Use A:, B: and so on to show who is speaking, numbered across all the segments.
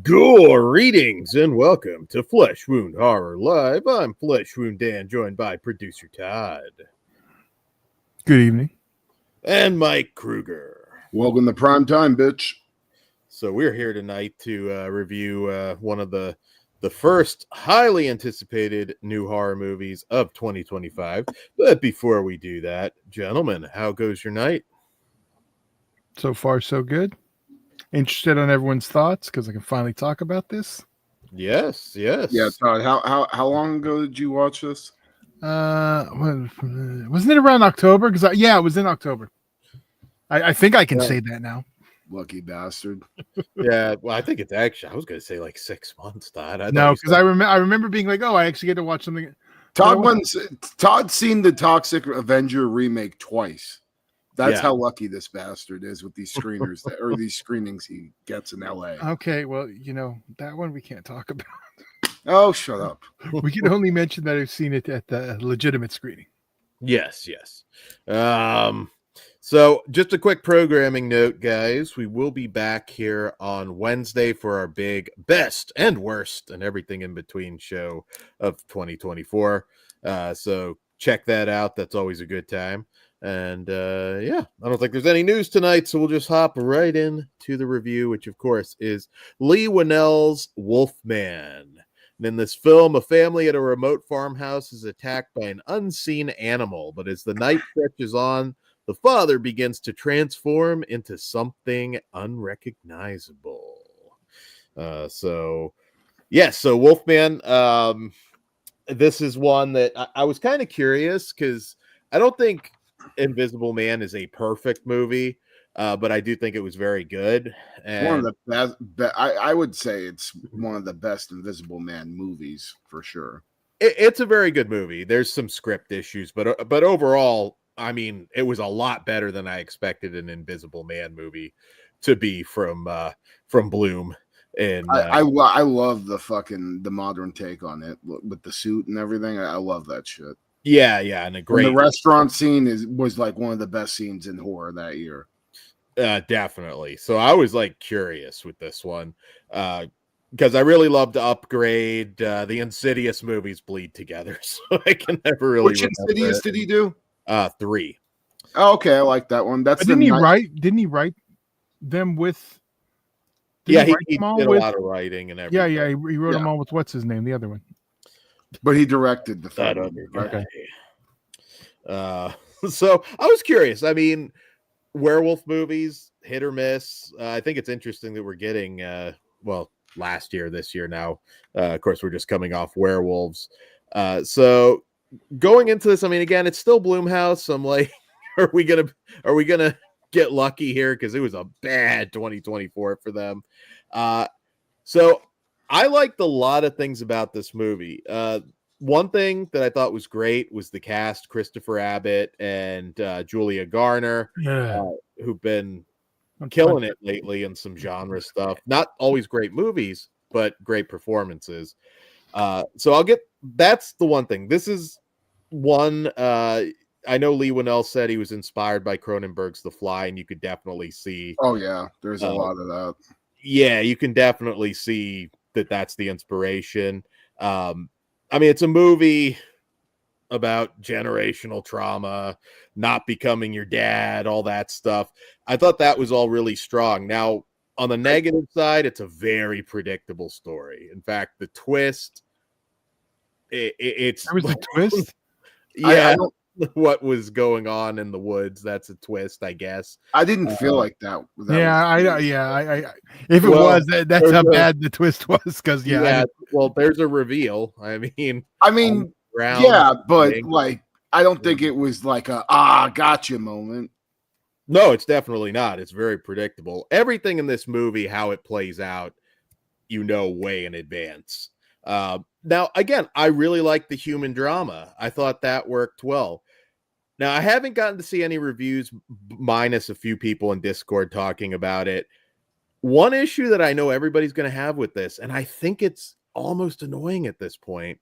A: Greetings and welcome to Flesh Wound Horror Live. I'm Flesh Wound Dan, joined by producer Todd.
B: Good evening.
A: And Mike Kruger.
C: Welcome to prime time, bitch.
A: So we're here tonight to review one of the first highly anticipated new horror movies of 2025. But before we do that, gentlemen, how goes your night?
B: So far, so good. Interested on everyone's thoughts because I can finally talk about this.
A: Yes.
C: Yeah, Todd. How long ago did you watch this?
B: Wasn't it around October? Because it was in October. I think I can say that now.
C: Lucky bastard.
A: Yeah, well, I think it's actually, I was going to say like 6 months, Todd.
B: No, because I remember being like, oh, I actually get to watch something.
C: Todd's seen the Toxic Avenger remake twice. That's how lucky this bastard is with these screeners or these screenings he gets in LA.
B: Okay, well, that one we can't talk about.
C: Oh, shut up.
B: We can only mention that I've seen it at the legitimate screening.
A: Yes. So just a quick programming note, guys. We will be back here on Wednesday for our big best and worst and everything in between show of 2024. So check that out. That's always a good time. And I don't think there's any news tonight, so we'll just hop right in to the review, which of course is Leigh Whannell's Wolfman. And in this film, a family at a remote farmhouse is attacked by an unseen animal, but as the night stretches on, the father begins to transform into something unrecognizable. So Wolfman, this is one that I was kind of curious because I don't think Invisible Man is a perfect movie, but I do think it was very good. And
C: one of the best. I would say it's one of the best Invisible Man movies for sure.
A: It's a very good movie. There's some script issues, but overall, I mean, it was a lot better than I expected an Invisible Man movie to be from Bloom. And
C: I love the modern take on it with the suit and everything. I love that shit.
A: Yeah, and the
C: restaurant scene was like one of the best scenes in horror that year.
A: Definitely. So I was like curious with this one because I really love to upgrade. The Insidious movies bleed together, so I can never really.
C: Which Insidious did he do?
A: 3.
C: Oh, okay, I like that one.
B: Didn't he write them with?
A: He did a lot of writing and everything.
B: Yeah, he wrote them all with what's his name, the other one.
C: But he directed the film.
A: Okay. So I was curious. I mean, werewolf movies, hit or miss. I think it's interesting that we're getting, last year, this year now. Of course, we're just coming off Werewolves. So going into this, I mean, again, it's still Blumhouse. I'm like, are we gonna get lucky here? Because it was a bad 2024 for them. So I liked a lot of things about this movie. One thing that I thought was great was the cast, Christopher Abbott and Julia Garner, who've been killing it lately in some genre stuff. Not always great movies, but great performances. So that's the one thing. This is one, I know Leigh Whannell said he was inspired by Cronenberg's The Fly, and you could definitely see.
C: Oh, yeah, there's a lot of that.
A: Yeah, you can definitely see that that's the inspiration. I mean, it's a movie about generational trauma, not becoming your dad, all that stuff. I thought that was all really strong. Now, on the negative side, it's a very predictable story. In fact, the twist, it's...
B: There was a twist?
A: Yeah, what was going on in the woods, that's a twist, I guess.
C: I didn't feel like that.
B: If it was, that's how bad the twist was. Because
A: there's a reveal. I mean,
C: but like, I don't think it was like a gotcha moment.
A: No, it's definitely not. It's very predictable. Everything in this movie, how it plays out, way in advance. Now, again, I really like the human drama. I thought that worked well. Now, I haven't gotten to see any reviews minus a few people in Discord talking about it. One issue that I know everybody's going to have with this, and I think it's almost annoying at this point,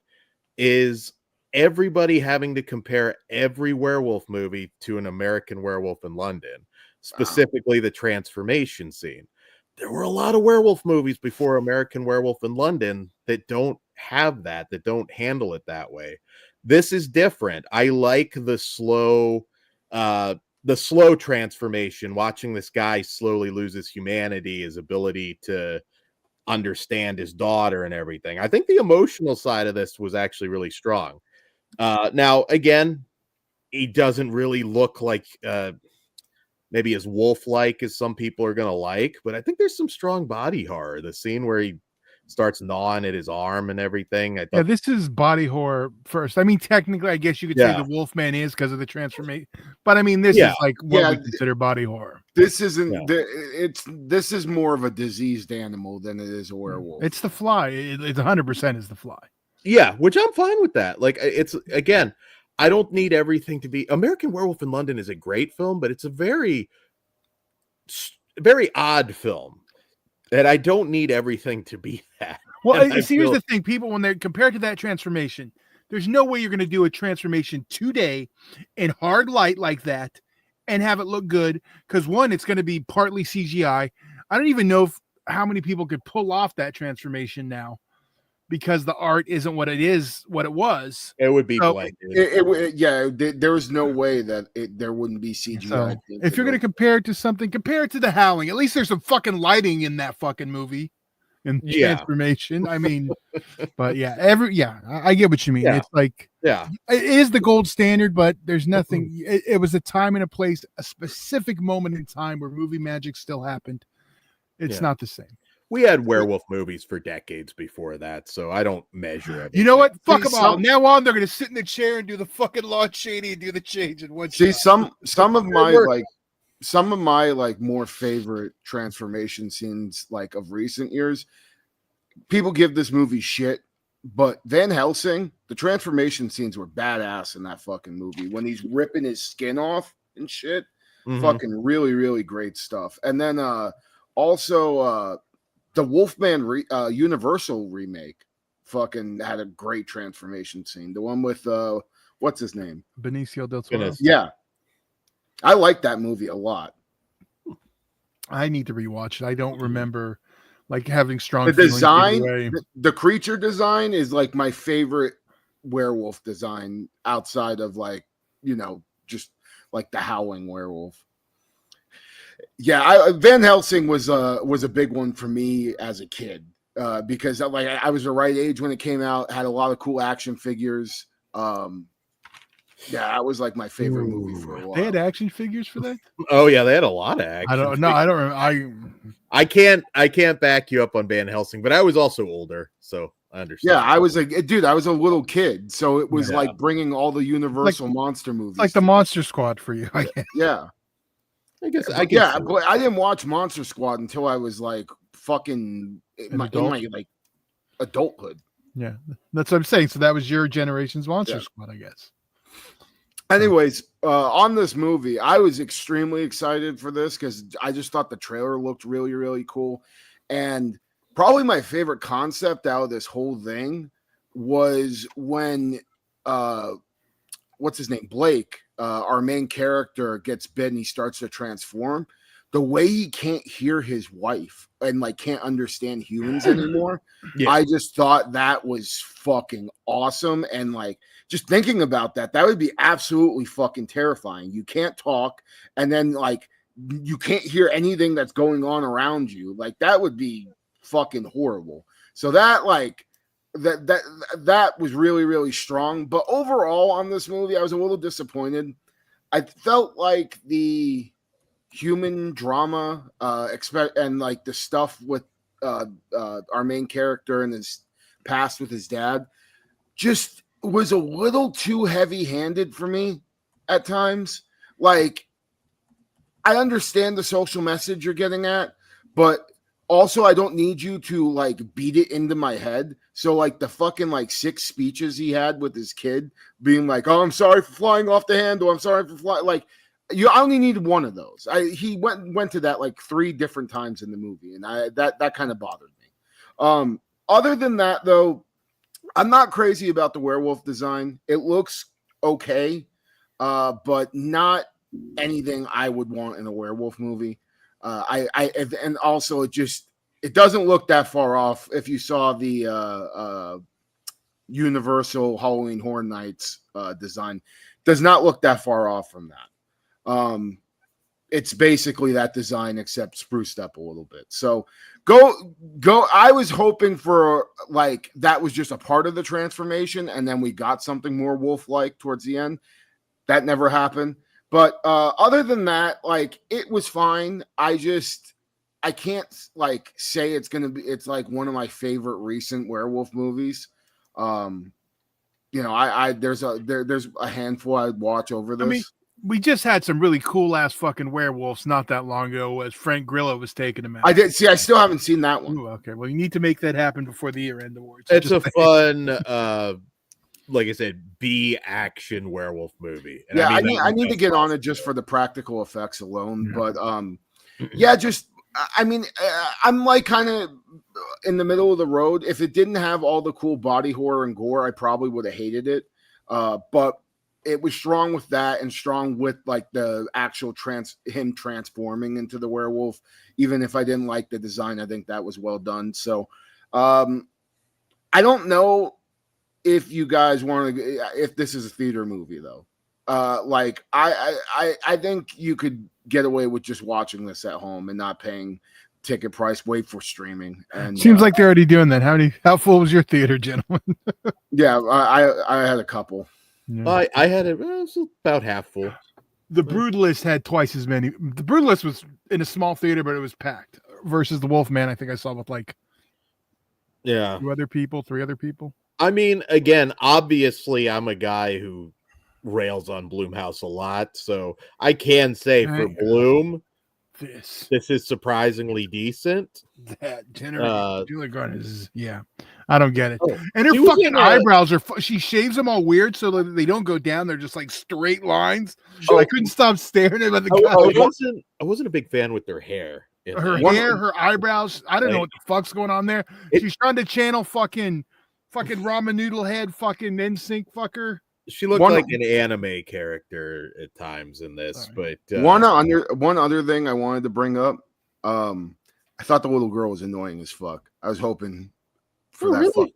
A: is everybody having to compare every werewolf movie to an American Werewolf in London, specifically the transformation scene. there were a lot of werewolf movies before American Werewolf in London that don't have that don't handle it that way. This is different. I like the slow transformation, watching this guy slowly lose his humanity, his ability to understand his daughter and everything. I think the emotional side of this was actually really strong. Now, again, he doesn't really look like maybe as wolf-like as some people are going to like, but I think there's some strong body horror. The scene where he starts gnawing at his arm and everything.
B: Yeah, this is body horror first. I mean, technically, I guess you could say the Wolfman is because of the transformation, but I mean, this is like what we consider body horror.
C: This isn't. This is more of a diseased animal than it is a werewolf.
B: It's the fly. It's 100% is the fly.
A: Yeah, which I'm fine with that. Like, it's, again, I don't need everything to be. American Werewolf in London is a great film, but it's a very, very odd film. That I don't need everything to be that.
B: Well, see, here's the thing. People, when they're compared to that transformation, there's no way you're going to do a transformation today in hard light like that and have it look good. Because one, it's going to be partly CGI. I don't even know how many people could pull off that transformation now because the art isn't what it was.
A: It would be blank.
C: There was no way that there wouldn't be CGI.
B: So, if you're going to compare it to something, compare it to The Howling. At least there's some fucking lighting in that fucking movie and transformation. I mean, but I get what you mean.
A: Yeah.
B: It's like, it is the gold standard, but there's nothing. It was a time and a place, a specific moment in time where movie magic still happened. It's not the same.
A: We had werewolf movies for decades before that, so I don't measure it.
B: You know what? Fuck them all. Now on, they're going to sit in the chair and do the fucking Lon Chaney and do the change in one shot.
C: Some of my more favorite transformation scenes like of recent years. People give this movie shit, but Van Helsing, the transformation scenes were badass in that fucking movie. When he's ripping his skin off and shit, fucking really, really great stuff. And then also the Wolfman Universal remake fucking had a great transformation scene. The one with what's his name?
B: Benicio del Toro.
C: Yeah. I like that movie a lot.
B: I need to rewatch it. I don't remember like having strong
C: the design. The creature design is like my favorite werewolf design outside of like, just like the Howling Werewolf. Yeah, Van Helsing was a big one for me as a kid because like I was the right age when it came out. Had a lot of cool action figures. That was like my favorite movie for a while.
B: They had action figures for that?
A: Oh yeah, they had a lot of action.
B: I don't remember.
A: I can't back you up on Van Helsing, but I was also older, so I understand.
C: Yeah, I was I was a little kid, so it was like bringing all the Universal monster movies,
B: like the Monster Squad for you.
C: Yeah.
A: I guess.
C: But I didn't watch Monster Squad until I was like fucking in my like adulthood.
B: Yeah, that's what I'm saying. So that was your generation's Monster Squad, I guess.
C: Anyways, on this movie, I was extremely excited for this because I just thought the trailer looked really, really cool. And probably my favorite concept out of this whole thing was when what's his name? Blake, our main character, gets bit and he starts to transform. The way he can't hear his wife and like can't understand humans anymore. I just thought that was fucking awesome. And like just thinking about that would be absolutely fucking terrifying. You can't talk, and then like you can't hear anything that's going on around you. Like that would be fucking horrible. So that like that was really, really strong. But overall on this movie, I was a little disappointed. I felt like the human drama and like the stuff with our main character and his past with his dad just was a little too heavy-handed for me at times. Like, I understand the social message you're getting at, but also I don't need you to like beat it into my head. So like the fucking like 6 speeches he had with his kid being like, "Oh, I'm sorry for flying off the handle. I'm sorry for flying." Like, I only need one of those. He went to that like 3 different times in the movie, and that kind of bothered me. Other than that, though, I'm not crazy about the werewolf design. It looks okay, but not anything I would want in a werewolf movie. And also it doesn't look that far off. If you saw the Universal Halloween Horror Nights design, does not look that far off from that. It's basically that design except spruced up a little bit. So go. I was hoping for like that was just a part of the transformation, and then we got something more wolf-like towards the end. That never happened. But other than that, like it was fine. I can't like say it's like one of my favorite recent werewolf movies. There's a handful I'd watch over this.
B: I mean, we just had some really cool ass fucking werewolves not that long ago as Frank Grillo was taking them out.
C: I did see. I still haven't seen that one.
B: Ooh, okay, well, you need to make that happen before the year-end awards.
A: It's a fun, like I said, B action werewolf movie. And
C: yeah, I need to get on it just for the practical effects alone. Yeah. But I'm like kind of in the middle of the road. If it didn't have all the cool body horror and gore, I probably would have hated it. But it was strong with that and strong with like the actual him transforming into the werewolf. Even if I didn't like the design, I think that was well done. So I don't know if you guys want to, if this is a theater movie though. I think you could get away with just watching this at home and not paying ticket price, wait for streaming. And
B: seems like they're already doing that. How full was your theater, gentlemen?
C: Yeah, I had a couple.
A: Yeah. I had it was about half full.
B: The Broodlist had twice as many. The Broodlist was in a small theater, but it was packed. Versus the Wolfman, I think I saw with like 3 other people.
A: I mean, again, obviously, I'm a guy who rails on Blumhouse a lot, so I can say for Bloom, this is surprisingly decent.
B: That Julia Garner is, I don't get it. And her fucking eyebrows she shaves them all weird so that they don't go down. They're just like straight lines. So I couldn't stop staring at the guy.
A: I wasn't a big fan with their hair.
B: Her eyebrows. I don't know what the fuck's going on there. She's trying to channel fucking ramen noodle head, fucking NSYNC fucker.
A: She looked like an anime character at times in this, but
C: one other thing I wanted to bring up. I thought the little girl was annoying as fuck. I was hoping for that. Really?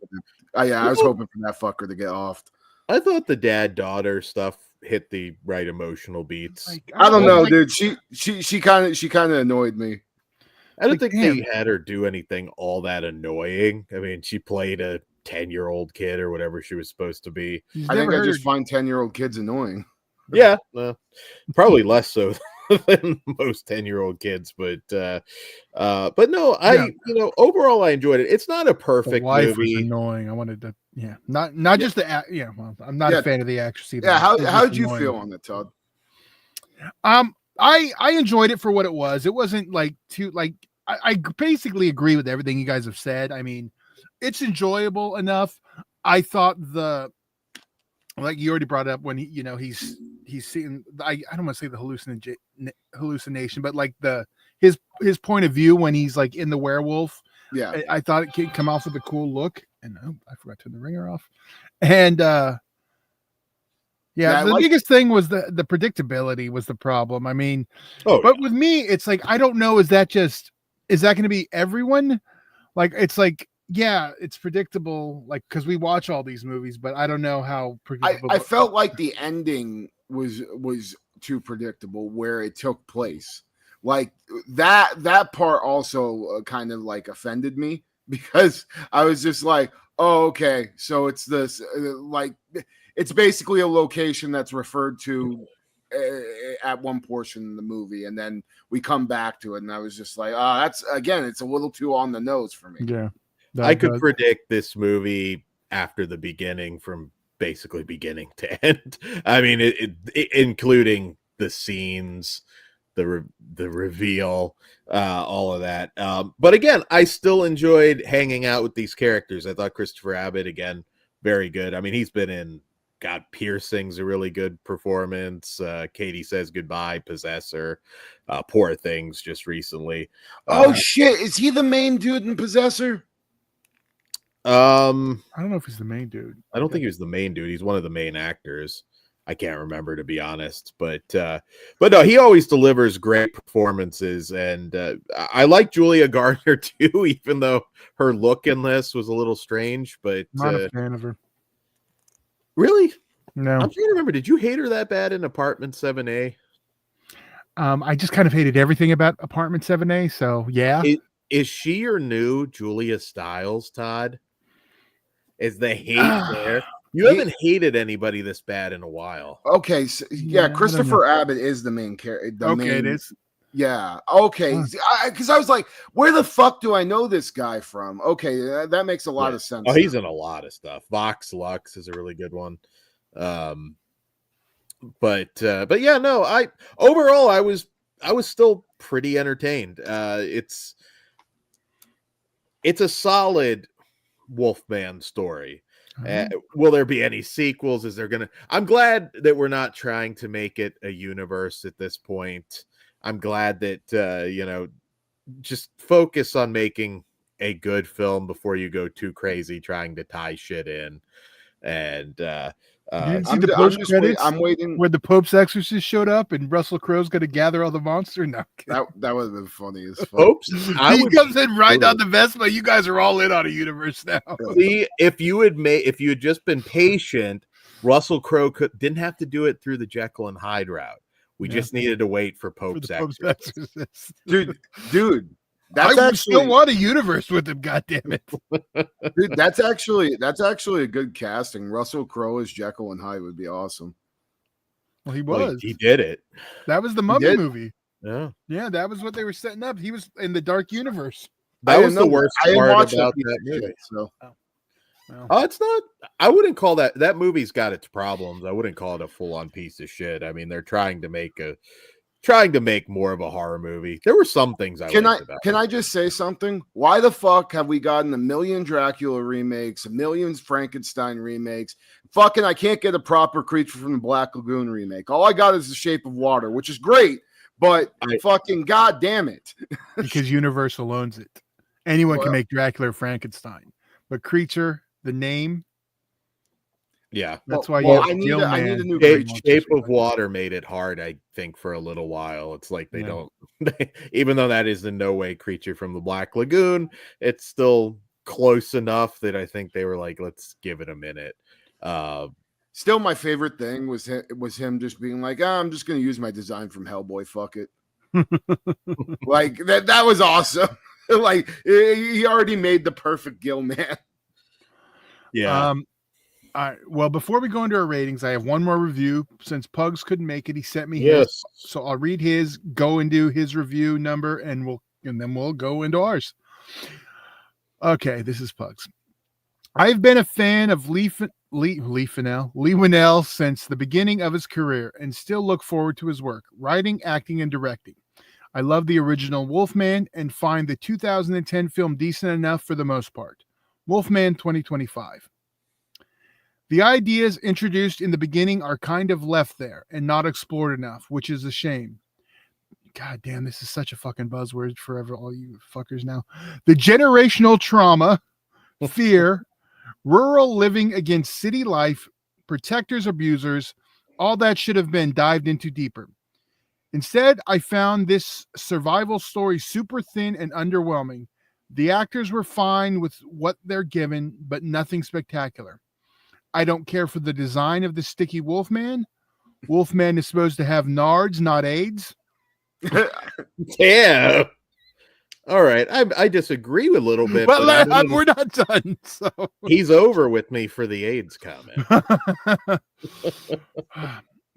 C: I was hoping for that fucker to get offed.
A: I thought the dad-daughter stuff hit the right emotional beats.
C: I don't know, dude. She kind of annoyed me.
A: I don't think they had her do anything all that annoying. I mean, she played a 10-year-old kid or whatever she was supposed to be.
C: I think I just find 10-year-old kids annoying.
A: Yeah, probably less so than most 10-year-old kids, but no, overall I enjoyed it. It's not a perfect movie.
B: Was annoying. I wanted to, not just the well, I'm not a fan of the actress either.
C: Yeah, how did you feel on it, Todd?
B: I enjoyed it for what it was. It wasn't like too like I basically agree with everything you guys have said. I mean, it's enjoyable enough. I thought like you already brought up when he's seeing, I don't want to say the hallucination, but like his point of view when he's like in the werewolf.
C: Yeah,
B: I thought it could come off with a cool look. And I forgot to turn the ringer off. And the biggest thing was the predictability was the problem. I mean, but with me, it's like I don't know. Is that going to be everyone? Like it's like. Yeah, it's predictable, like because we watch all these movies, but I don't know how predictable.
C: I felt like the ending was too predictable where it took place. Like that part also kind of like offended me because I was just like, oh, okay, so it's this like it's basically a location that's referred to at one portion in the movie, and then we come back to it, and I was just like, that's again, it's a little too on the nose for me.
B: Yeah.
A: I could predict this movie after the beginning from basically beginning to end. I mean, it including the scenes, the reveal, all of that. But again, I still enjoyed hanging out with these characters. I thought Christopher Abbott, again, very good. I mean, he's been in Piercing's a really good performance. Katie Says Goodbye, Possessor, Poor Things just recently.
C: Oh shit, is he the main dude in Possessor?
B: I don't know if he's the main dude.
A: I don't think he was the main dude. He's one of the main actors. I can't remember, to be honest, but no, he always delivers great performances, and I like Julia Garner too, even though her look in this was a little strange. But
B: Not a fan of her.
A: Really,
B: no.
A: I'm trying to remember. Did you hate her that bad in Apartment 7A?
B: I just kind of hated everything about Apartment 7A. So yeah,
A: is she your new Julia Stiles, Todd? Is the hate there? You haven't hated anybody this bad in a while.
C: Okay, so, yeah, Christopher Abbott is the main character.
B: It is.
C: Yeah. Okay. Because I was like, where the fuck do I know this guy from? Okay, that makes a lot of sense.
A: Oh, he's in a lot of stuff. Vox Lux is a really good one. But yeah, no. Overall I was still pretty entertained. It's a solid Wolfman story. Will there be any sequels? Is there gonna? I'm glad that we're not trying to make it a universe at this point. I'm glad that just focus on making a good film before you go too crazy trying to tie shit in. And
B: you didn't see the post credits? I'm waiting where the Pope's exorcist showed up and Russell Crowe's going to gather all the monsters. No,
C: that would have been funny as fuck.
A: Popes,
B: he comes in right on the Vespa. You guys are all in on a universe now.
A: See, if you had just been patient, Russell Crowe didn't have to do it through the Jekyll and Hyde route. We just needed to wait for Pope's exorcist.
C: Dude.
B: I still want a universe with him. God damn it,
C: dude! That's actually a good casting. Russell Crowe as Jekyll and Hyde would be awesome.
B: Well, he was.
A: He did it.
B: That was the Mummy movie.
A: Yeah,
B: that was what they were setting up. He was in the Dark Universe.
A: That was the worst part about that movie.
C: So.
A: Oh, it's not. I wouldn't call that movie's got its problems. I wouldn't call it a full-on piece of shit. I mean, they're trying to make more of a horror movie. There were some things I liked about it.
C: Can I just say something? Why the fuck have we gotten a million Dracula remakes, a million Frankenstein remakes? Fucking, I can't get a proper Creature from the Black Lagoon remake. All I got is The Shape of Water, which is great, but fucking god damn it.
B: Because Universal owns it. Anyone can make Dracula or Frankenstein. But Creature, the name.
A: Yeah,
B: that's why
C: I need a new
A: Shape of Water made it hard, I think, for a little while. It's like they don't, even though that is in no way Creature from the Black Lagoon, it's still close enough that I think they were like, let's give it a minute.
C: Still, my favorite thing was him just being like, I'm just going to use my design from Hellboy. Fuck it. Like that was awesome. Like he already made the perfect Gill Man.
A: Yeah.
B: All right. Well, before we go into our ratings, I have one more review. Since Pugs couldn't make it, he sent me his. So I'll read his, go and do his review number, and then we'll go into ours. Okay, this is Pugs. I've been a fan of Leigh Whannell since the beginning of his career, and still look forward to his work, writing, acting, and directing. I love the original Wolfman and find the 2010 film decent enough for the most part. Wolfman 2025. The ideas introduced in the beginning are kind of left there and not explored enough, which is a shame. God damn, this is such a fucking buzzword forever, all you fuckers now. The generational trauma, fear, rural living against city life, protectors, abusers, all that should have been dived into deeper. Instead, I found this survival story super thin and underwhelming. The actors were fine with what they're given, but nothing spectacular. I don't care for the design of the sticky Wolfman. Wolfman is supposed to have nards, not AIDS.
A: Yeah. All right. I disagree with a little bit.
B: But we're not done. So
A: he's over with me for the AIDS comment.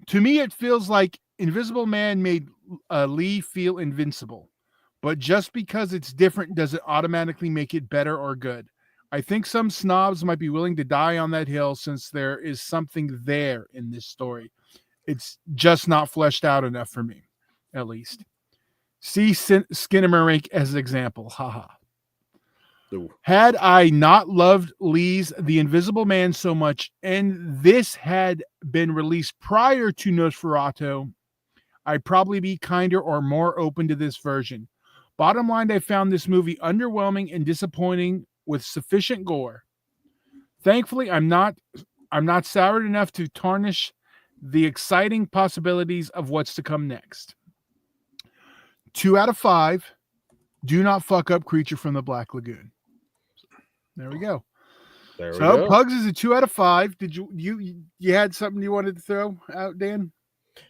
B: To me, it feels like Invisible Man made Leigh feel invincible. But just because it's different doesn't automatically make it better or good. I think some snobs might be willing to die on that hill since there is something there in this story. It's just not fleshed out enough for me, at least. See Skinamarink as an example. Haha. Had I not loved Leigh's The Invisible Man so much, and this had been released prior to Nosferatu, I'd probably be kinder or more open to this version. Bottom line, I found this movie underwhelming and disappointing with sufficient gore. Thankfully, I'm not soured enough to tarnish the exciting possibilities of what's to come next. 2 out of 5. Do not fuck up Creature from the Black Lagoon. There we go.
A: There we
B: So
A: go.
B: Pugs is a 2 out of 5. Did you had something you wanted to throw out, Dan?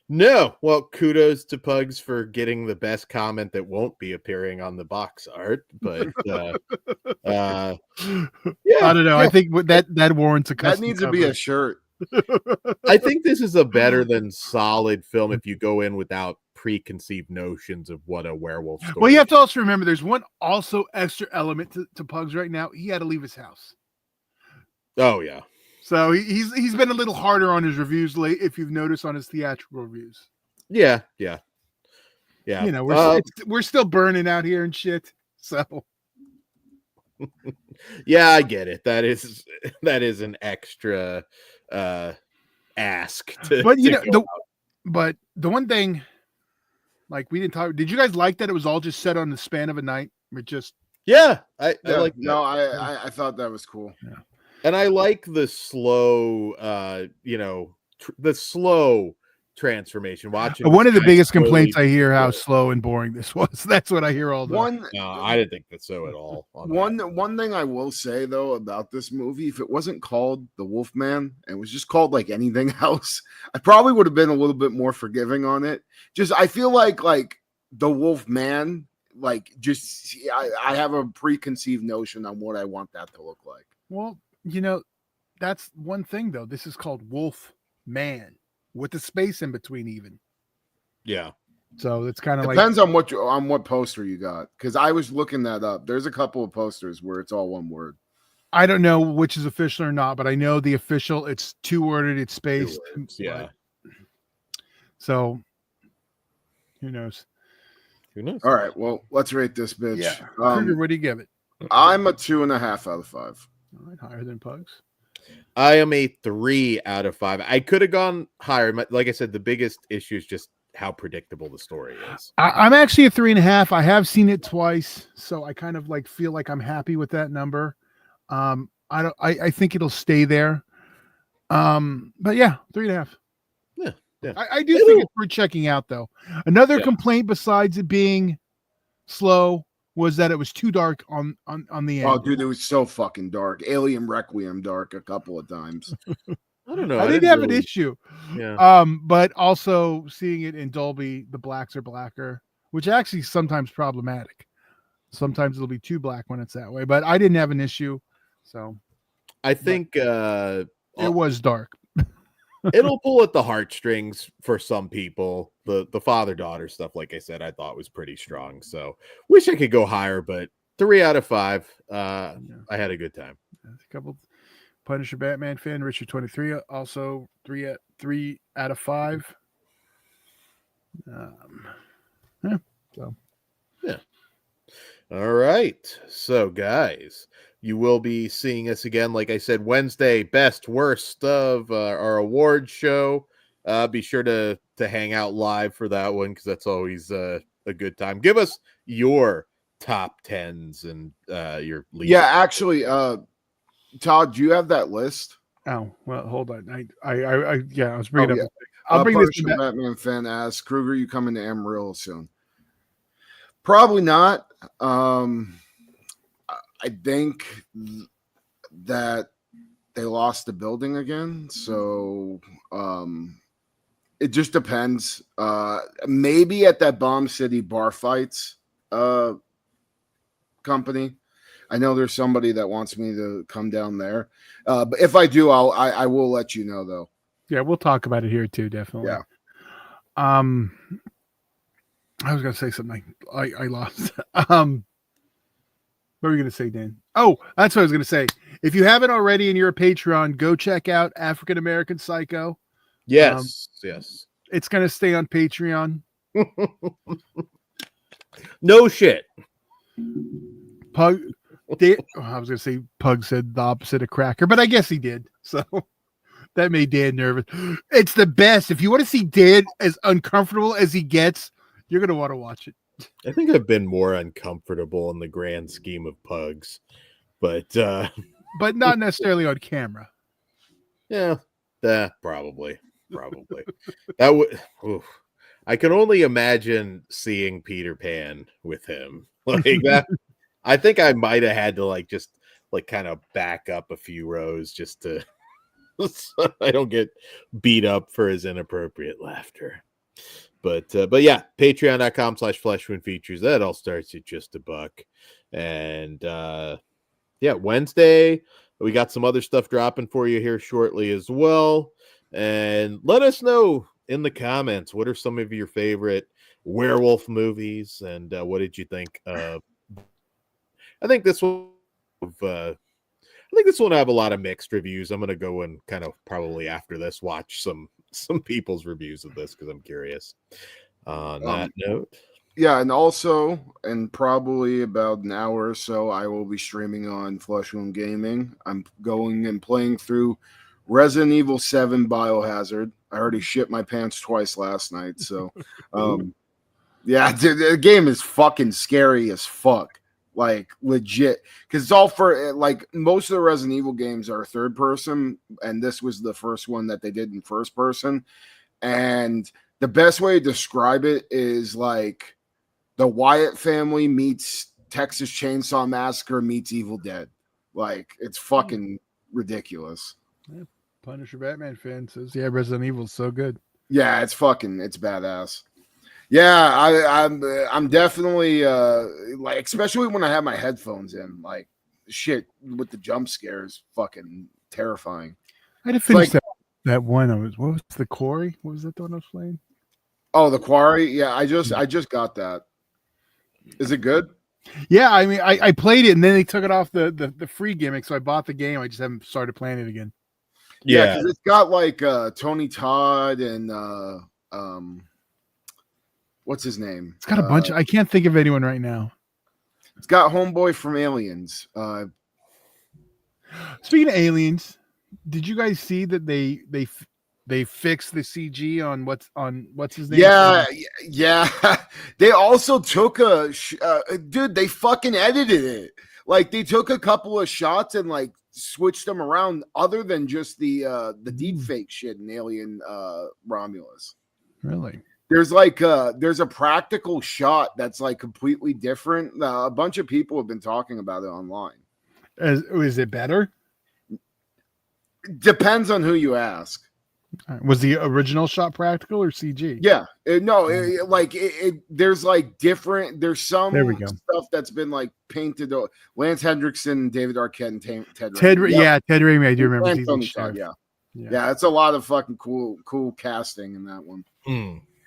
A: No. Well, kudos to Pugs for getting the best comment that won't be appearing on the box art. But yeah,
B: I don't know.
A: yeah.
B: I think that warrants a custom
C: That needs to
B: cover.
C: be a shirt.
A: I think this is a better than solid film if you go in without preconceived notions of what a werewolf story.
B: Well, you have to also remember there's one also extra element to Pugs right now. He had to leave his house.
A: Oh yeah.
B: So he's been a little harder on his reviews late, if you've noticed on his theatrical reviews.
A: Yeah.
B: You know, we're still burning out here and shit. So
A: yeah, I get it. That is an extra ask to,
B: but you know but the one thing, like, we didn't talk, did you guys like that it was all just set on the span of a night? It just
A: I like that.
C: No, I thought that was cool.
B: Yeah.
A: And I like the slow the slow transformation. Watching
B: one of the
A: guy
B: biggest
A: slowly
B: complaints I hear how
A: grow.
B: slow and boring this was. That's what I hear all the time.
A: No, I didn't think that so at all.
C: One thing I will say though about this movie, if it wasn't called The Wolfman and it was just called like anything else, I probably would have been a little bit more forgiving on it. Just I feel like The Wolfman, like just I have a preconceived notion on what I want that to look like.
B: Well, you know, that's one thing though. This is called Wolf Man with the space in between even.
A: Yeah.
B: So it's kind of like
C: depends on what poster you got, because I was looking that up. There's a couple of posters where it's all one word.
B: I don't know which is official or not, but I know the official, it's 2-worded, it's spaced.
A: Yeah.
B: So who knows?
C: All right, well, let's rate this bitch.
B: Yeah. Kruger, what do you give it?
C: I'm a 2.5 out of 5.
B: All right, higher than Pugs.
A: I am a 3 out of 5. I could have gone higher. Like I said, the biggest issue is just how predictable the story is.
B: I'm actually a 3.5. I have seen it twice, so I kind of like feel like I'm happy with that number. I think it'll stay there. But yeah, 3.5.
A: Yeah.
B: I do think it's worth checking out though. Another complaint besides it being slow was that it was too dark on the end.
C: Oh, dude, it was so fucking dark. Alien Requiem dark a couple of times.
A: I don't know.
B: I didn't have an issue.
A: Yeah.
B: But also seeing it in Dolby, the blacks are blacker, which actually is sometimes problematic. Sometimes it'll be too black when it's that way, but I didn't have an issue. So
A: I think
B: it was dark.
A: It'll pull at the heartstrings for some people. The father-daughter stuff, like I said, I thought was pretty strong. So wish I could go higher, but 3 out of 5. I had a good time.
B: A couple Punisher Batman fan, Richard 23, also 3 out of 5.
A: Yeah. All right. So guys, you will be seeing us again, like I said, Wednesday, best worst of our award show. Be sure to hang out live for that one, because that's always a good time. Give us your top 10s and your least.
C: Yeah, actually, Todd, do you have that list?
B: Oh, well, hold on. I was bringing up.
C: Yeah.
B: I'll bring this
C: back. Batman fan asks, Kruger, you coming to Amarillo soon? Probably not. I think that they lost the building again, so it just depends. Maybe at that Bomb City Bar Fights company. I know there's somebody that wants me to come down there, but if I do, I will let you know though.
B: Yeah, we'll talk about it here too, definitely.
C: Yeah.
B: I was gonna say something. I lost. What were you going to say, Dan? Oh, that's what I was going to say. If you haven't already and you're a Patreon, go check out African American Psycho.
A: Yes, yes.
B: It's going to stay on Patreon.
A: No shit.
B: Pug. I was going to say Pug said the opposite of Cracker, but I guess he did. So that made Dan nervous. It's the best. If you want to see Dan as uncomfortable as he gets, you're going to want to watch it.
A: I think I've been more uncomfortable in the grand scheme of Pugs, but
B: not necessarily on camera.
A: Yeah, probably. probably. That would. I can only imagine seeing Peter Pan with him like that. I think I might have had to just kind of back up a few rows just to so I don't get beat up for his inappropriate laughter. But yeah, patreon.com/fleshwoundfeatures. That all starts at just $1. And yeah, Wednesday, we got some other stuff dropping for you here shortly as well. And let us know in the comments, what are some of your favorite werewolf movies, and what did you think of? I think this one will have a lot of mixed reviews. I'm gonna go and kind of probably after this watch some people's reviews of this because I'm curious. On that note.
C: Yeah, and also, in probably about an hour or so, I will be streaming on Flesh Wound Gaming. I'm going and playing through Resident Evil 7 Biohazard. I already shit my pants twice last night, so yeah, dude, the game is fucking scary as fuck. Like legit, because it's all for most of the Resident Evil games are third person, and this was the first one that they did in first person. And the best way to describe it is like the Wyatt family meets Texas Chainsaw Massacre meets Evil Dead. Like it's fucking ridiculous.
B: Yeah, Punisher Batman fan says, yeah, Resident Evil's so good.
C: Yeah, it's badass. Yeah, I'm definitely especially when I have my headphones in, like shit with the jump scares, fucking terrifying.
B: I had to finish that one. What was the Quarry? What was that the one I was playing?
C: Oh, the Quarry. Yeah, I just got that. Is it good?
B: Yeah, I mean, I played it and then they took it off the free gimmick, so I bought the game. I just haven't started playing it again.
C: Yeah, because it's got like Tony Todd and what's his name?
B: It's got a bunch. I can't think of anyone right now.
C: It's got Homeboy from Aliens.
B: Speaking of Aliens, did you guys see that they fixed the CG on what's his name?
C: Yeah. They also took dude. They fucking edited it. Like they took a couple of shots and like switched them around, other than just the deep fake shit in Alien Romulus.
B: Really?
C: There's there's a practical shot that's like completely different. A bunch of people have been talking about it online.
B: Is it better?
C: Depends on who you ask.
B: Was the original shot practical or CG?
C: Yeah, there's like different. There's some stuff that's been like painted. Lance Hendrickson, David Arquette, and Ted Raimi.
B: Yeah, Ted Raimi. I do remember.
C: Yeah, it's a lot of fucking cool casting in that one.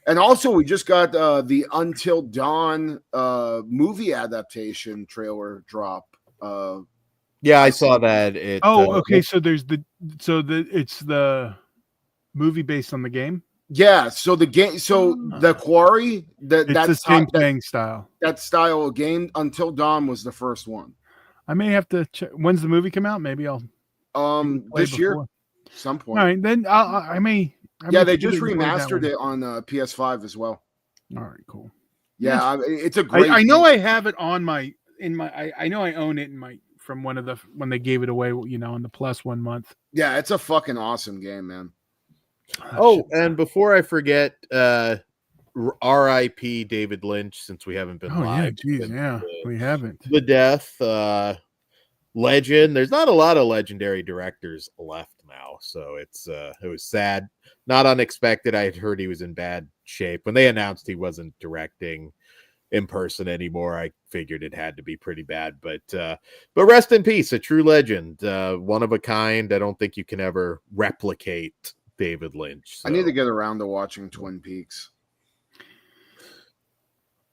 C: And also, we just got the Until Dawn movie adaptation trailer drop.
A: Yeah, I saw that.
B: Okay. So it's the movie based on the game.
C: Yeah. So the game. So the Quarry. That's
B: the same thing style.
C: That style of game. Until Dawn was the first one.
B: I may have to check. When's the movie come out? Maybe I'll.
C: This year, some point.
B: All right, then I may.
C: Yeah, they just remastered it on PS5 as well.
B: All right, cool.
C: Yeah, it's a great.
B: I know I have it on I know I own it from when they gave it away, in the plus 1 month.
C: Yeah, it's a fucking awesome game, man.
A: And before I forget, R.I.P. David Lynch, since we haven't been live.
B: We haven't.
A: The death, legend. There's not a lot of legendary directors left now, so it was sad, not unexpected. I had heard he was in bad shape when they announced he wasn't directing in person anymore. I figured it had to be pretty bad, but rest in peace, a true legend, one of a kind. I don't think you can ever replicate David Lynch. So.
C: I need to get around to watching Twin Peaks.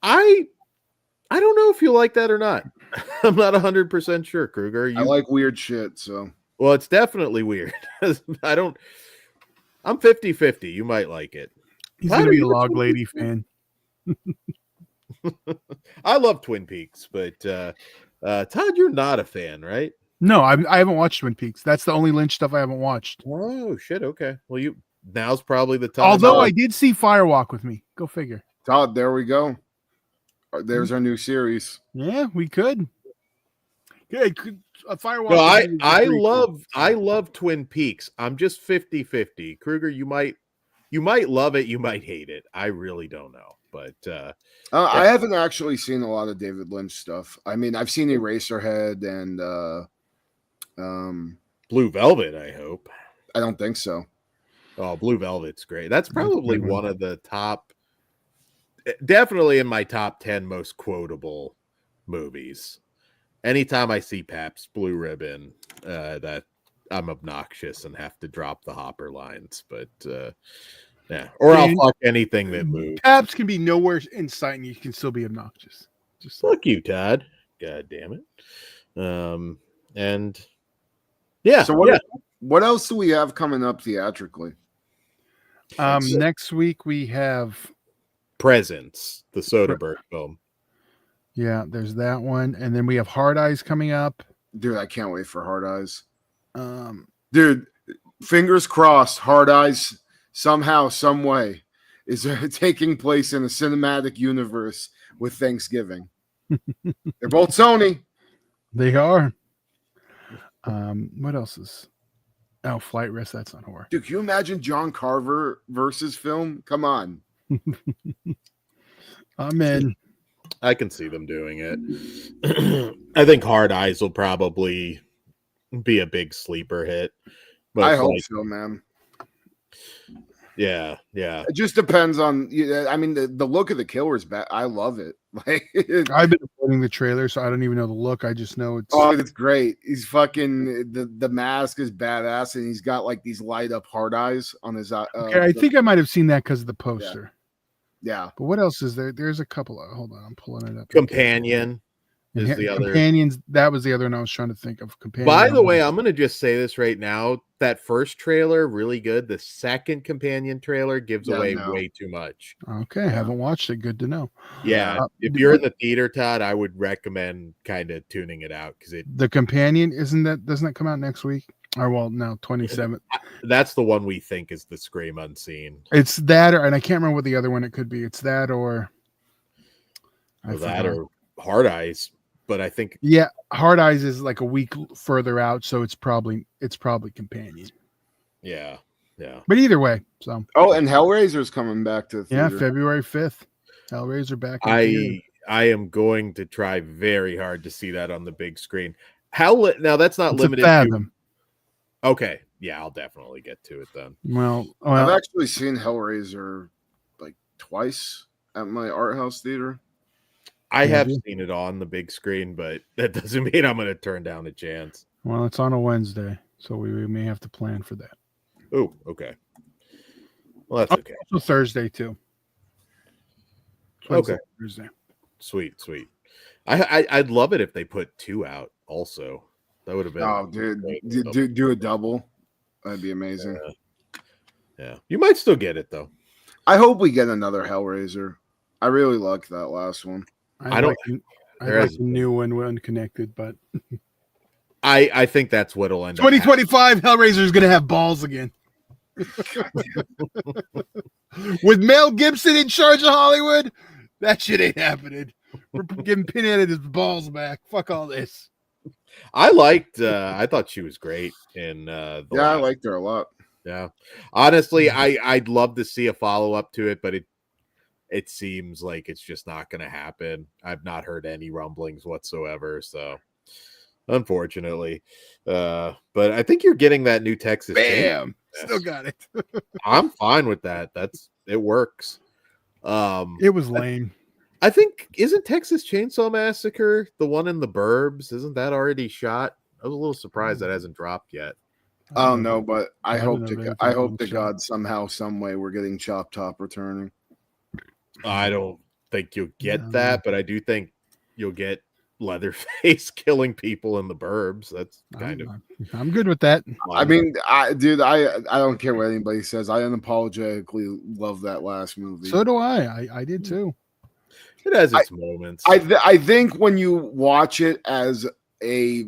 A: I don't know if you like that or not. I'm not 100% sure, Kruger.
C: I like weird shit, so.
A: Well, it's definitely weird. I'm 50-50. You might like it.
B: He's going to be a Log Lady fan.
A: I love Twin Peaks, but Todd, you're not a fan, right?
B: No, I haven't watched Twin Peaks. That's the only Lynch stuff I haven't watched.
A: Oh, shit. Okay. Well, now's probably the time.
B: Although I did see Firewalk with Me. Go figure.
C: Todd, there we go. There's our new series.
B: Yeah, we could. Yeah, Firewalk.
A: No, I love Twin Peaks. I'm just 50-50. Kruger, you might You might love it, you might hate it. I really don't know, but
C: I haven't actually seen a lot of David Lynch stuff. I mean, I've seen Eraserhead and
A: Blue Velvet, I hope.
C: I don't think so.
A: Oh, Blue Velvet's great. That's probably one of the top, definitely in my top 10 most quotable movies. Anytime I see Pabst Blue Ribbon, that I'm obnoxious and have to drop the Hopper lines, but yeah, or I'll fuck anything that moves.
B: Pabst can be nowhere in sight, and you can still be obnoxious.
A: Just fuck you, Todd. God damn it. And yeah.
C: So what else do we have coming up theatrically?
B: Next week we have
A: Presents, the Soderbergh film.
B: Yeah, there's that one, and then we have Hard Eyes coming up.
C: Dude, I can't wait for Hard Eyes. Dude, fingers crossed. Hard Eyes somehow, some way, is taking place in a cinematic universe with Thanksgiving. They're both Sony.
B: They are. What else is? Oh, Flight Risk. That's not horror.
C: Dude, can you imagine John Carver versus film? Come on.
B: I'm in.
A: I can see them doing it. I think Hard Eyes will probably be a big sleeper hit.
C: I hope so, man.
A: Yeah.
C: It just depends on. I mean, the look of the killer is bad. I love it. Like
B: I've been avoiding the trailer, so I don't even know the look. I just know it's.
C: Oh, it's great. He's fucking the mask is badass, and he's got like these light up hard eyes on his.
B: Okay, I think I might have seen that because of the poster.
C: Yeah.
B: But what else is there? There's a couple. Hold on, I'm pulling it up.
A: Companion is the other.
B: Companions. That was the other one I was trying to think of. Companion.
A: By the way, I'm going to just say this right now. That first trailer, really good. The second Companion trailer gives away way too much.
B: Okay, haven't watched it. Good to know.
A: Yeah, if you're in the theater, Todd, I would recommend kind of tuning it out because
B: the Companion doesn't that come out next week? Or well, no, 27th.
A: That's the one we think is the Scream Unseen.
B: It's that, and I can't remember what the other one it could be. It's that or
A: Hard Eyes. But I think
B: Hard Eyes is like a week further out, so it's probably Companion.
A: Yeah.
B: But either way, so
C: and Hellraiser's coming back to the theater.
B: Yeah, February 5th. Hellraiser back.
A: I am going to try very hard to see that on the big screen. Now that's not limited to. Okay, yeah, I'll definitely get to it then.
B: Well,
C: I've actually seen Hellraiser like twice at my art house theater.
A: I have seen it on the big screen, but that doesn't mean I'm going to turn down a chance.
B: Well, it's on a Wednesday, so we may have to plan for that.
A: Oh, okay. Well, that's okay.
B: Also Thursday too.
A: Okay.
B: Thursday.
A: Sweet. I'd love it if they put 2 out also. That would have been.
C: Oh, dude, do a double. That'd be amazing.
A: Yeah. You might still get it though.
C: I hope we get another Hellraiser. I really liked that last one.
B: I like a new one, unconnected, but
A: I think that's what'll end
B: 2025 Hellraiser is going to have balls again. With Mel Gibson in charge of Hollywood, that shit ain't happening. We're giving Pinhead his balls back. Fuck all this.
A: I thought she was great in
C: I liked her a lot.
A: Yeah. Honestly, I'd love to see a follow-up to it, but it seems like it's just not going to happen. I've not heard any rumblings whatsoever, so unfortunately. But I think you're getting that new Texas.
B: Bam! Still got it.
A: I'm fine with that. It works.
B: It was lame.
A: I think, isn't Texas Chainsaw Massacre the one in the Burbs? Isn't that already shot? I was a little surprised that hasn't dropped yet.
C: I don't know, but I hope to God somehow, some way we're getting Chop Top returning.
A: I don't think you'll get that, but I do think you'll get Leatherface killing people in the Burbs. That's kind of.
B: I'm good with that.
C: I mean, I don't care what anybody says. I unapologetically love that last movie.
B: So do I. I did too.
A: It has its moments.
C: I think when you watch it as a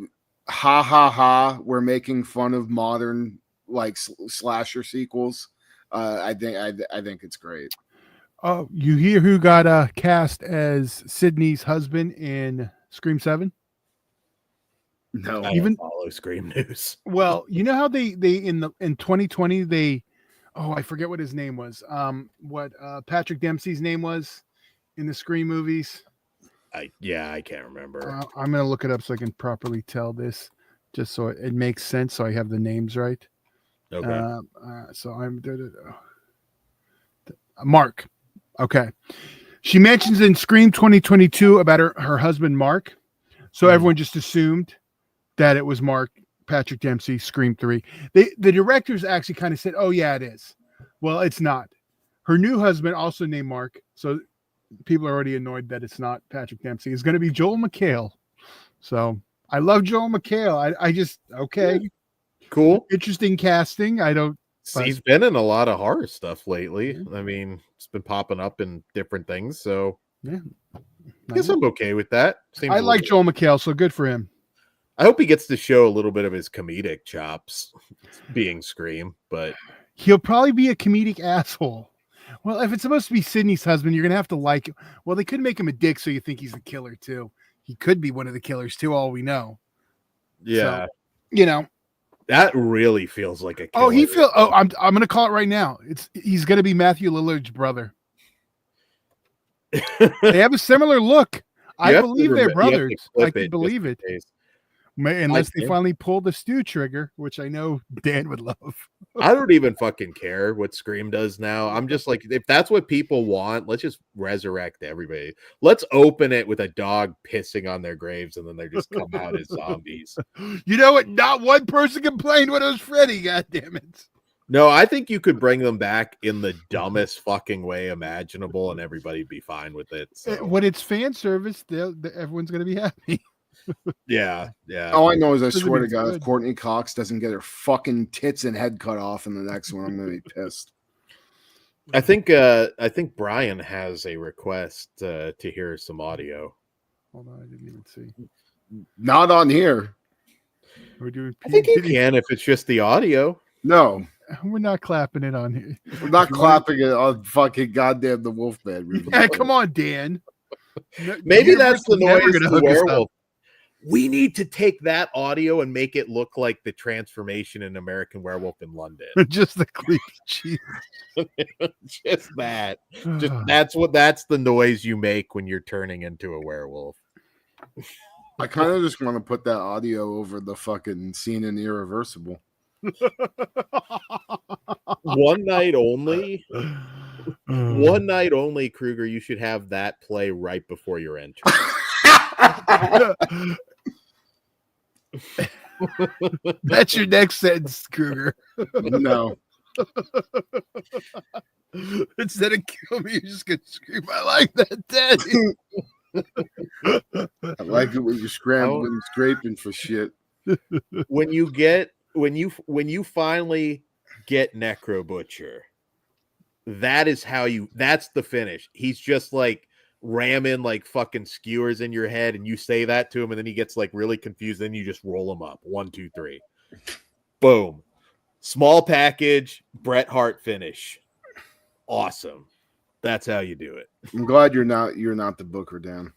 C: we're making fun of modern like slasher sequels. I think it's great.
B: Oh, you hear who got cast as Sydney's husband in Scream 7?
C: No,
A: I don't follow Scream news.
B: Well, you know how they in 2020 they Oh, I forget what his name was. What Patrick Dempsey's name was in the Scream movies.
A: I can't remember.
B: I'm gonna look it up so I can properly tell this, just so it makes sense. So I have the names right.
A: Okay.
B: So I'm Mark. Okay. She mentions in Scream 2022 about her husband Mark. So everyone just assumed that it was Mark Patrick Dempsey, Scream 3. The directors actually kind of said, "Oh yeah, it is." Well, it's not. Her new husband, also named Mark, so people are already annoyed that it's not Patrick Dempsey. It's going to be Joel McHale. So I love Joel McHale. I just okay,
A: cool,
B: interesting casting. I don't.
A: He's been in a lot of horror stuff lately. I mean, it's been popping up in different things. So
B: yeah,
A: I guess I'm okay with that.
B: I like Joel McHale, so good for him.
A: I hope he gets to show a little bit of his comedic chops being Scream, but
B: he'll probably be a comedic asshole. Well, if it's supposed to be Sydney's husband, you're going to have to like him. Well, they could make him a dick so you think he's the killer too. He could be one of the killers too, all we know.
A: Yeah.
B: So,
A: that really feels like a killer.
B: I'm going to call it right now. He's going to be Matthew Lillard's brother. They have a similar look. I believe they're brothers. I can believe it. Unless they finally pull the stew trigger, which I know Dan would love.
A: I don't even fucking care what Scream does now. I'm just like, if that's what people want, let's just resurrect everybody. Let's open it with a dog pissing on their graves, and then they just come out as zombies.
B: You know what? Not one person complained when it was Freddy. God damn it!
A: No, I think you could bring them back in the dumbest fucking way imaginable, and everybody'd be fine with it. So.
B: When it's fan service, everyone's gonna be happy.
A: Yeah.
C: All I know is I swear to God, if Courtney Cox doesn't get her fucking tits and head cut off in the next one, I'm gonna be pissed.
A: I think Brian has a request to hear some audio.
B: Hold on, I didn't even see.
C: Not on here.
B: We're doing.
A: I think you can if it's just the audio.
C: No,
B: we're not clapping it on here.
C: We're not clapping it on fucking goddamn the Wolfman review.
B: Yeah, come on, Dan.
A: Maybe that's the noise the werewolf. We need to take that audio and make it look like the transformation in American Werewolf in London.
B: Just the creepy cheese.
A: Just that. That's the noise you make when you're turning into a werewolf.
C: I kind of just want to put that audio over the fucking scene in Irreversible.
A: One night only. One night only, Kruger. You should have that play right before your entry.
B: That's your next sentence, Kruger.
C: No.
B: Instead of kill me, you're just gonna scream, I like that, Daddy.
C: I like it when you're scrambling and scraping for shit.
A: When you finally get Necro Butcher, that's the finish. He's just like ramming like fucking skewers in your head, and you say that to him, and then he gets like really confused. Then you just roll him up 1, 2, 3, boom, small package, Bret Hart finish. Awesome. That's how you do it.
C: I'm glad you're not the Booker, Dan.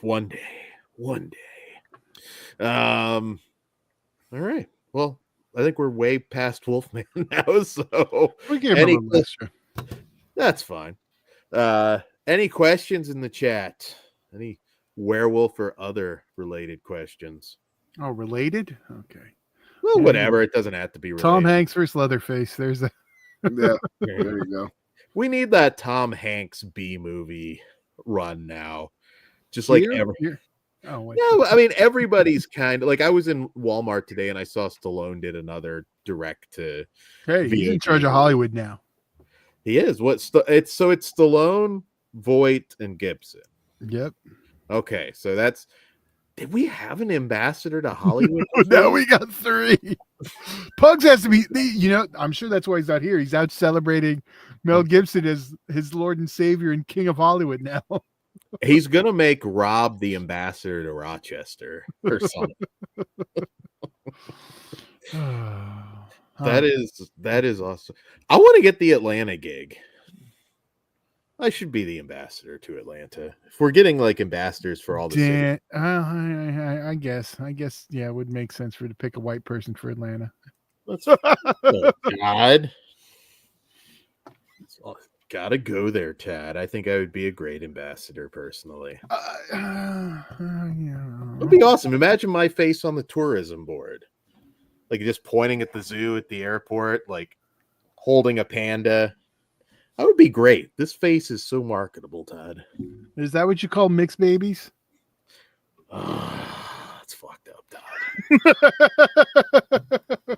A: One day. All right. Well, I think we're way past Wolfman now, so
B: we gave him a little extra.
A: That's fine. Any questions in the chat? Any werewolf or other related questions?
B: Oh, related? Okay.
A: Well, whatever. It doesn't have to be related.
B: Tom Hanks versus Leatherface. There's a
C: yeah. There you go.
A: We need that Tom Hanks B movie run now. Just like
B: Oh, wait.
A: No, I mean everybody's kind of like I was in Walmart today and I saw Stallone did another direct to.
B: Hey, he's in charge of Hollywood now.
A: He is. It's Stallone, Voight, and Gibson.
B: Yep.
A: Okay, so did we have an ambassador to Hollywood?
B: No, we got 3. Pugs has to be, I'm sure that's why he's not here. He's out celebrating Mel Gibson as his Lord and Savior and King of Hollywood now.
A: He's gonna make Rob the ambassador to Rochester or something. That is awesome. I want to get the Atlanta gig. I should be the ambassador to Atlanta. If we're getting like ambassadors for all the cities.
B: I guess, yeah, it would make sense for you to pick a white person for Atlanta.
A: Oh, God. Gotta go there, Tad. I think I would be a great ambassador personally. It'd be awesome. Imagine my face on the tourism board, like just pointing at the zoo at the airport, like holding a panda. That would be great. This face is so marketable, Todd.
B: Is that what you call mixed babies?
A: That's fucked up, Todd.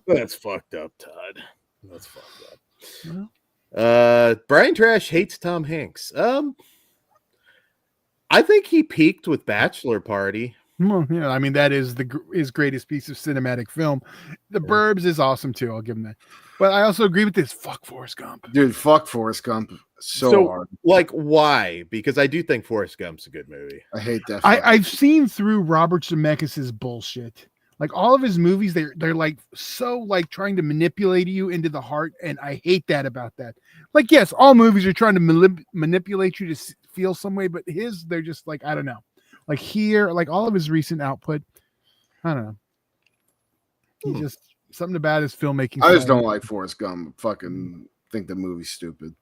A: That's fucked up, Todd. That's fucked up. Brian Trash hates Tom Hanks. I think he peaked with Bachelor Party.
B: Well, yeah, I mean that is his greatest piece of cinematic film. The Burbs is awesome too. I'll give him that. But I also agree with this. Fuck Forrest Gump,
C: dude. Fuck Forrest Gump so hard.
A: Like, why? Because I do think Forrest Gump's a good movie.
C: I hate that.
B: I've seen through Robert Zemeckis' bullshit. Like all of his movies, they're like so like trying to manipulate you into the heart, and I hate that about that. Like, yes, all movies are trying to manipulate you to feel some way, but they're just like, I don't know. Like here, like all of his recent output, I don't know. He just something about his filmmaking.
C: I just don't like Forrest Gump. Fucking think the movie's stupid.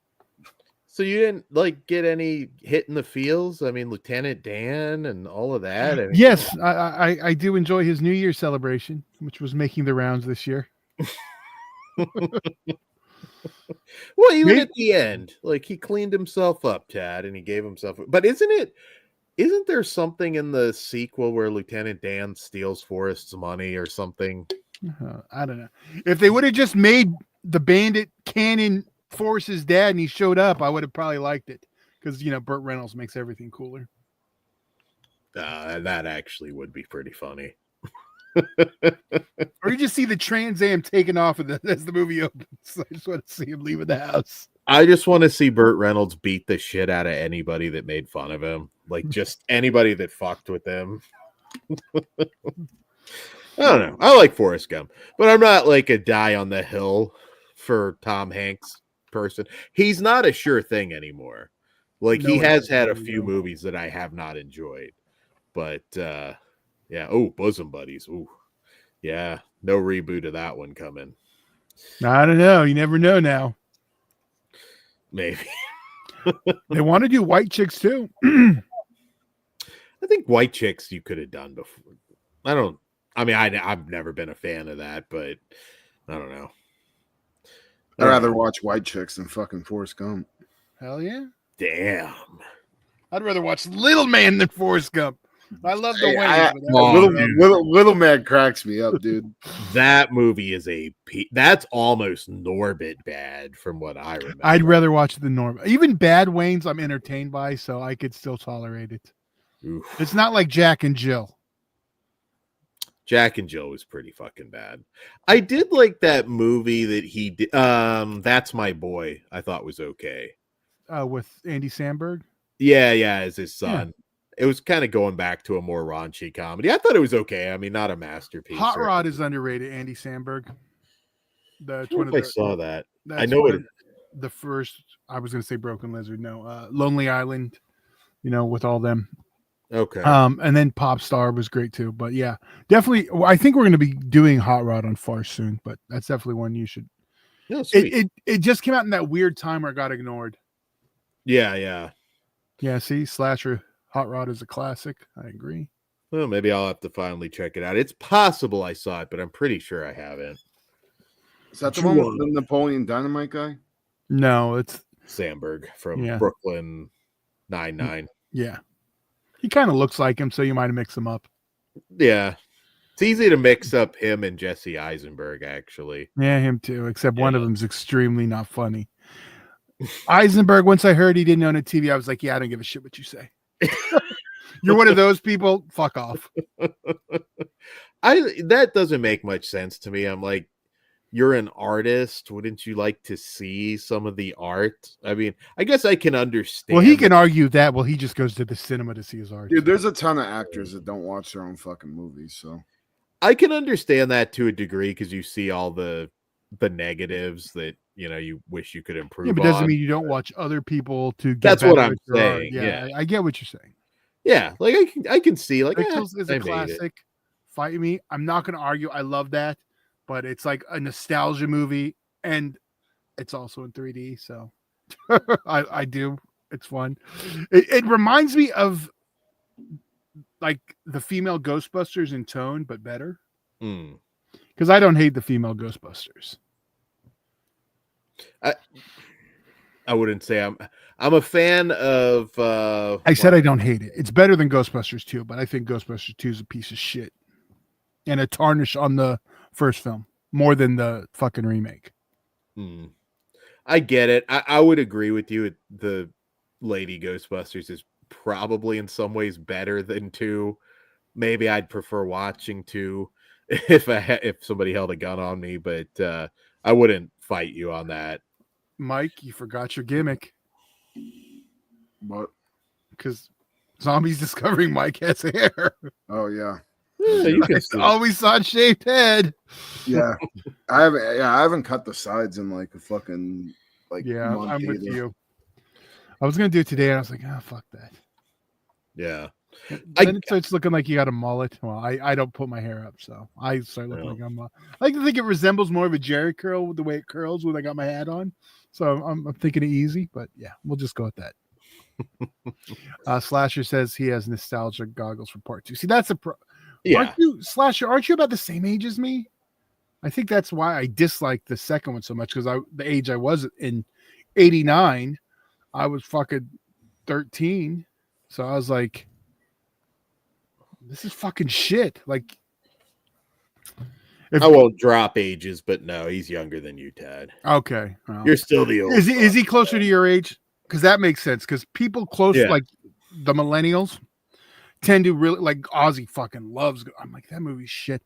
A: So you didn't like get any hit in the feels? I mean, Lieutenant Dan and all of that. I mean,
B: yes, I do enjoy his New Year celebration, which was making the rounds this year.
A: Well, even at the end, like he cleaned himself up, Tad, and he gave himself. But isn't there something in the sequel where Lieutenant Dan steals Forrest's money or something?
B: I don't know. If they would have just made the bandit canon Forrest's dad and he showed up, I would have probably liked it because Burt Reynolds makes everything cooler.
A: That actually would be pretty funny.
B: Or you just see the Trans Am taken off as the movie opens. I just want to see him leaving the house.
A: I just want to see Burt Reynolds beat the shit out of anybody that made fun of him. Like just anybody that fucked with him. I don't know. I like Forrest Gump, but I'm not like a die on the hill for Tom Hanks person. He's not a sure thing anymore. Like he has had a few movies that I have not enjoyed, but yeah. Oh, Bosom Buddies. Oh, yeah. No reboot of that one coming.
B: I don't know. You never know now.
A: Maybe.
B: They want to do White Chicks too.
A: I think White Chicks you could have done before. I've never been a fan of that, but I don't know.
C: I'd rather watch White Chicks than fucking Forrest Gump.
B: Hell yeah.
A: Damn.
B: I'd rather watch Little Man than Forrest Gump. I love the
C: Little Man cracks me up, dude.
A: That movie is that's almost Norbit bad from what I remember.
B: I'd rather watch the Norbit. Even Bad Wayne's I'm entertained by, so I could still tolerate it. Oof. It's not like Jack and Jill.
A: Jack and Jill was pretty fucking bad. I did like that movie that he did. That's My Boy. I thought was okay.
B: With Andy Samberg.
A: Yeah, as his son. Yeah. It was kind of going back to a more raunchy comedy. I thought it was okay. I mean, not a masterpiece.
B: Hot Rod is underrated. Andy Samberg.
A: I saw that. I know it.
B: The first. I was going to say Broken Lizard. No, Lonely Island. With all them.
A: Okay.
B: And then Pop Star was great too. But yeah, definitely. I think we're going to be doing Hot Rod on Farce soon. But that's definitely one you should.
A: No,
B: it just came out in that weird time where it got ignored.
A: Yeah.
B: See, Slasher Hot Rod is a classic. I agree.
A: Well, maybe I'll have to finally check it out. It's possible I saw it, but I'm pretty sure I haven't.
C: Is that the one with the Napoleon Dynamite guy?
B: No, it's
A: Samberg from Brooklyn Nine-Nine.
B: Yeah. He kind of looks like him, so you might mix him up.
A: Yeah. It's easy to mix up him and Jesse Eisenberg, actually.
B: Yeah, him too, except one of them's extremely not funny. Eisenberg, once I heard he didn't own a TV, I was like, yeah, I don't give a shit what you say. You're one of those people? Fuck off.
A: That doesn't make much sense to me. I'm like, you're an artist. Wouldn't you like to see some of the art? I mean, I guess I can understand.
B: Well, he can argue that. Well, he just goes to the cinema to see his art.
C: Dude, there's a ton of actors that don't watch their own fucking movies, so
A: I can understand that to a degree because you see all the negatives that you wish you could improve.
B: Yeah, but doesn't mean you don't watch other people to get.
A: That's what I'm saying.
B: Yeah, I get what you're saying.
A: Yeah, like I can see like
B: Pixels is a classic. Fight Me. I'm not going to argue. I love that, but it's like a nostalgia movie, and it's also in 3D. So I do. It's fun. It reminds me of like the female Ghostbusters in tone, but better. Because I don't hate the female Ghostbusters.
A: I wouldn't say I'm a fan of.
B: I said I don't hate it. It's better than Ghostbusters 2, but I think Ghostbusters 2 is a piece of shit and a tarnish on the first film more than the fucking remake.
A: I get it. I would agree with you. The Lady Ghostbusters is probably in some ways better than 2. Maybe I'd prefer watching 2 if somebody held a gun on me, but I wouldn't fight you on that.
B: Mike, you forgot your gimmick.
C: What?
B: Because zombies discovering Mike has hair.
C: Oh yeah.
A: You can
B: always saw shaved head.
C: Yeah. I haven't cut the sides in like a fucking month
B: I'm with
C: either.
B: you. I was gonna do it today and I was like, fuck that.
A: Yeah.
B: Then it starts looking like you got a mullet. Well, I don't put my hair up, so I start looking like I'm I like to think it resembles more of a Jerry curl with the way it curls when I got my hat on. So I'm thinking it easy, but yeah, we'll just go with that. Slasher says he has nostalgia goggles for part 2. See, that's a pro.
A: Yeah.
B: Aren't you about the same age as me? I think that's why I dislike the second one so much, because the age I was in 89, I was fucking 13. So I was like, this is fucking shit. Like,
A: I won't drop ages, but no, he's younger than you, Ted.
B: Okay. Well,
A: you're still the old.
B: Is he closer to your age? Because that makes sense. Because people close, like the millennials, tend to really like Ozzy fucking loves. I'm like, that movie's shit.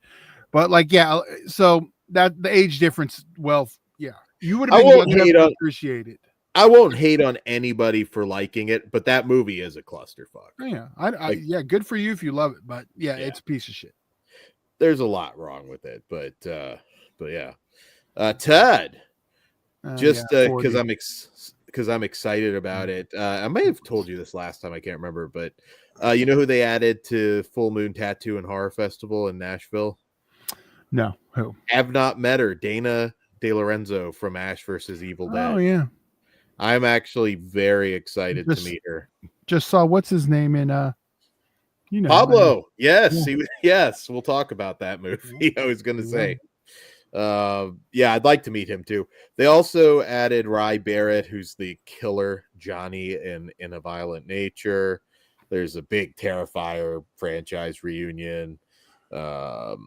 B: But like, yeah. So that the age difference. Well, yeah, you would have been young enough to appreciate it.
A: I won't hate on anybody for liking it, but that movie is a clusterfuck.
B: Yeah, yeah, good for you if you love it, but yeah, it's a piece of shit.
A: There's a lot wrong with it, but yeah, Ted, just because I'm excited about it. I may have told you this last time, I can't remember, but you know who they added to Full Moon Tattoo and Horror Festival in Nashville?
B: No, who?
A: Have not met her, Dana De Lorenzo from Ash versus Evil Dead.
B: Oh yeah.
A: I'm actually very excited to meet her.
B: Just saw what's his name in
A: Pablo. Yes, yes, we'll talk about that movie. I was gonna say. Yeah, I'd like to meet him too. They also added Rye Barrett, who's the killer Johnny in A Violent Nature. There's a big Terrifier franchise reunion. There's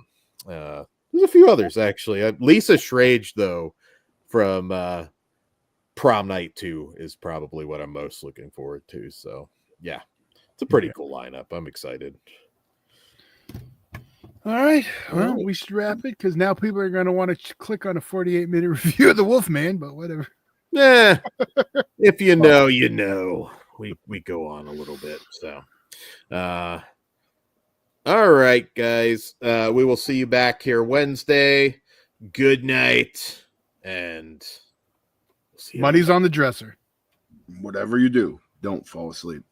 A: a few others actually. Lisa Schrage, though, from Prom Night 2 is probably what I'm most looking forward to. So yeah, it's a pretty cool lineup. I'm excited.
B: All right. Well, we should wrap it because now people are going to want to click on a 48-minute review of the Wolfman, but whatever.
A: Yeah. If you know, you know. We go on a little bit. So all right, guys. We will see you back here Wednesday. Good night. And
B: money's on the dresser.
C: Whatever you do, don't fall asleep.